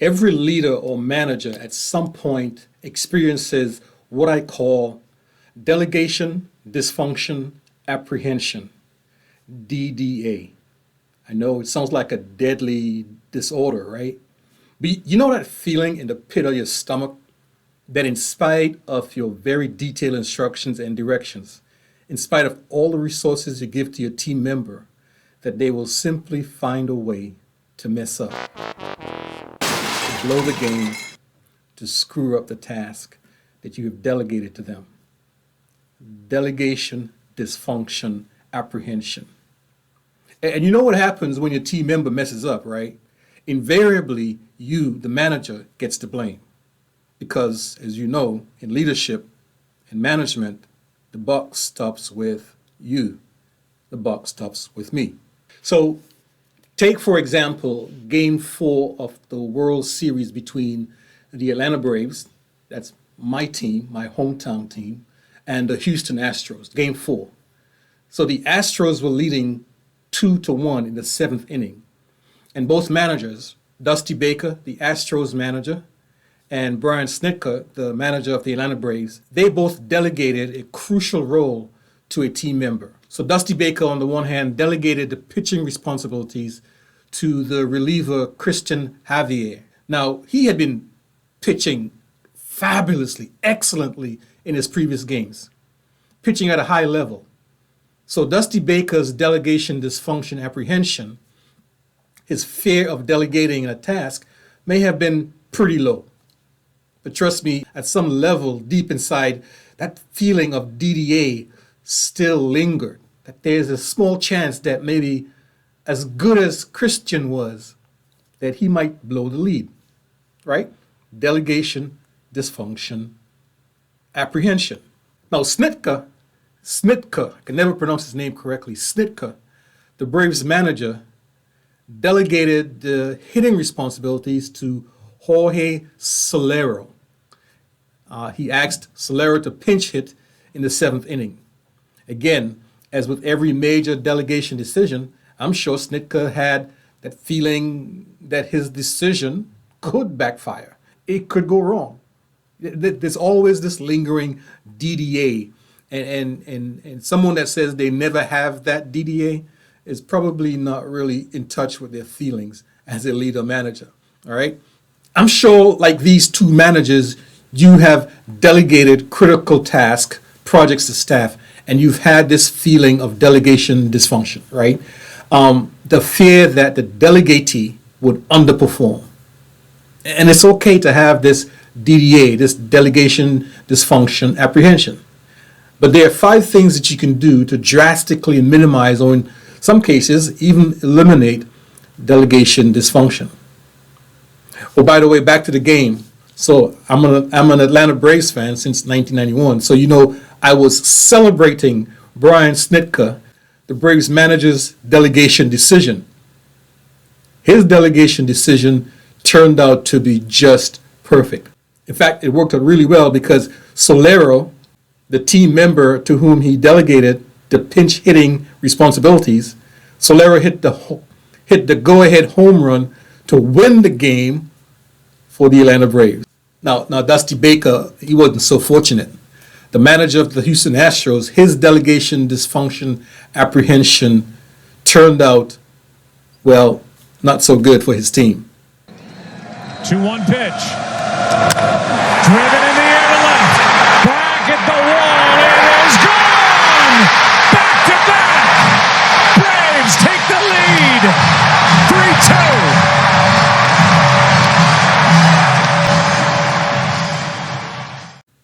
Every leader or manager at some point experiences what I call delegation dysfunction apprehension, DDA. I know it sounds like a deadly disorder, right? But you know that feeling in the pit of your stomach that in spite of your very detailed instructions and directions, in spite of all the resources you give to your team member, that they will simply find a way to mess up, to blow the game, to screw up the task that you have delegated to them. Delegation dysfunction apprehension. And you know what happens when your team member messes up, right? Invariably, you, the manager, gets the blame. Because, as you know, in leadership and management, the buck stops with you. The buck stops with me. So, take, for example, Game 4 of the World Series between the Atlanta Braves, that's my team, my hometown team, and the Houston Astros, Game 4. So the Astros were leading 2-1 in the 7th inning. And both managers, Dusty Baker, the Astros manager, and Brian Snitker, the manager of the Atlanta Braves, they both delegated a crucial role to a team member. So Dusty Baker, on the one hand, delegated the pitching responsibilities to the reliever Christian Javier. Now, he had been pitching fabulously, excellently in his previous games, pitching at a high level. So Dusty Baker's delegation dysfunction apprehension, his fear of delegating a task, may have been pretty low. But trust me, at some level deep inside, that feeling of DDA still lingered, that there's a small chance that maybe as good as Christian was, that he might blow the lead, right? Delegation dysfunction apprehension. Now, Snitker, I can never pronounce his name correctly, Snitker, the Braves manager, delegated the hitting responsibilities to Jorge Solero. He asked Solero to pinch hit in the 7th inning. Again, as with every major delegation decision, I'm sure Snitker had that feeling that his decision could backfire. It could go wrong. There's always this lingering DDA. And someone that says they never have that DDA is probably not really in touch with their feelings as a leader manager. All right. I'm sure, like these two managers, you have delegated critical task projects to staff, and you've had this feeling of delegation dysfunction, right? The fear that the delegatee would underperform. And it's okay to have this DDA, this delegation dysfunction apprehension. But there are 5 things that you can do to drastically minimize, or in some cases, even eliminate delegation dysfunction. Oh, by the way, back to the game. So I'm an Atlanta Braves fan since 1991. So, you know, I was celebrating Brian Snitker, the Braves manager's delegation decision. His delegation decision turned out to be just perfect. In fact, it worked out really well because Solero, the team member to whom he delegated the pinch hitting responsibilities, Solero hit the go-ahead home run to win the game for the Atlanta Braves. Now Dusty Baker, he wasn't so fortunate. The manager of the Houston Astros, his delegation dysfunction apprehension turned out, well, not so good for his team. 2-1 pitch. Driven in the air to left. Back at the wall. It is gone! Back to back! Braves take the lead. 3-2.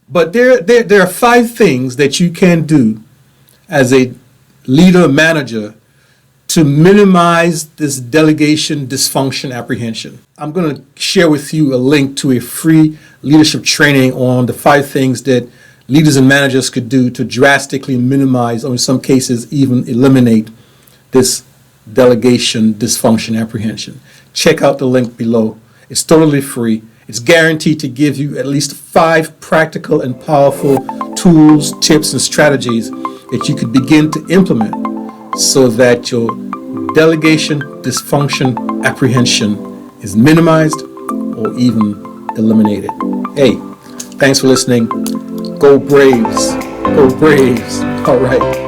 But there are 5 things that you can do as a leader manager to minimize this delegation dysfunction apprehension. I'm going to share with you a link to a free leadership training on the 5 things that leaders and managers could do to drastically minimize, or in some cases even eliminate, this delegation dysfunction apprehension. Check out the link below. It's totally free. It's guaranteed to give you at least 5 practical and powerful tools, tips, and strategies that you could begin to implement so that your delegation dysfunction apprehension is minimized or or even eliminated. Hey, thanks for listening. Go Braves. Go Braves. All right.